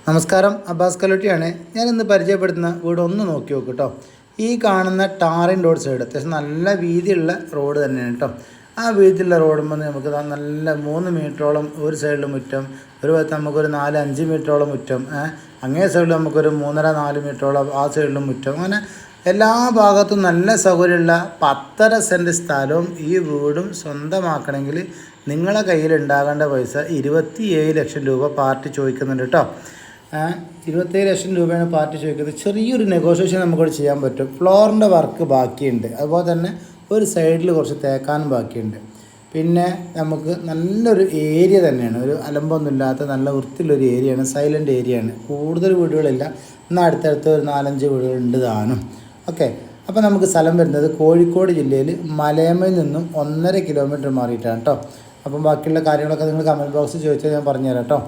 നമസ്കാരം, അബ്ബാസ് കലോട്ടിയാണ്. ഞാനിന്ന് പരിചയപ്പെടുത്തുന്ന വീട് ഒന്ന് നോക്കി നോക്കൂ കേട്ടോ. ഈ കാണുന്ന ടാറിൻ റോഡ് സൈഡ് അത്യാവശ്യം നല്ല വീതിയുള്ള റോഡ് തന്നെയാണ് കേട്ടോ. ആ വീതിയുള്ള റോഡുമ്പോൾ നമുക്ക് നല്ല 3 മീറ്ററോളം ഒരു സൈഡിൽ മുറ്റം, ഒരു ഭാഗത്ത് നമുക്കൊരു 4-5 മീറ്ററോളം മുറ്റം, അങ്ങേ സൈഡിൽ നമുക്കൊരു 3.5-4 മീറ്ററോളം ആ സൈഡിലും മുറ്റം, അങ്ങനെ എല്ലാ ഭാഗത്തും നല്ല സൗകര്യമുള്ള 10.5 സെൻറ്റ് സ്ഥലവും ഈ വീടും സ്വന്തമാക്കണമെങ്കിൽ നിങ്ങളെ കയ്യിൽ ഉണ്ടാകേണ്ട പൈസ 27 ലക്ഷം രൂപ പാർട്ടി ചോദിക്കുന്നുണ്ട് കേട്ടോ. 27 ലക്ഷം രൂപയാണ് പാർട്ടി ചോദിക്കുന്നത്. ചെറിയൊരു നെഗോഷിയേഷൻ നമുക്കവിടെ ചെയ്യാൻ പറ്റും. ഫ്ലോറിൻ്റെ വർക്ക് ബാക്കിയുണ്ട്, അതുപോലെ തന്നെ ഒരു സൈഡിൽ കുറച്ച് തേക്കാനും ബാക്കിയുണ്ട്. പിന്നെ നമുക്ക് നല്ലൊരു ഏരിയ തന്നെയാണ്, ഒരു അലമ്പൊന്നുമില്ലാത്ത നല്ല വൃത്തിയുള്ളൊരു ഏരിയയാണ്, സൈലൻ്റ് ഏരിയയാണ്. കൂടുതൽ വീടുകളില്ല, എന്നാൽ അടുത്തടുത്ത് ഒരു 4-5 വീടുകളുണ്ട് താനും. ഓക്കെ, അപ്പോൾ നമുക്ക് സ്ഥലം വരുന്നത് കോഴിക്കോട് ജില്ലയിൽ മലയമ്മയിൽ നിന്നും 1.5 കിലോമീറ്റർ മാറിയിട്ടാണ് കേട്ടോ. അപ്പം ബാക്കിയുള്ള കാര്യങ്ങളൊക്കെ നിങ്ങൾ കമൻറ്റ് ബോക്സിൽ ചോദിച്ചാൽ ഞാൻ പറഞ്ഞുതരാം കേട്ടോ.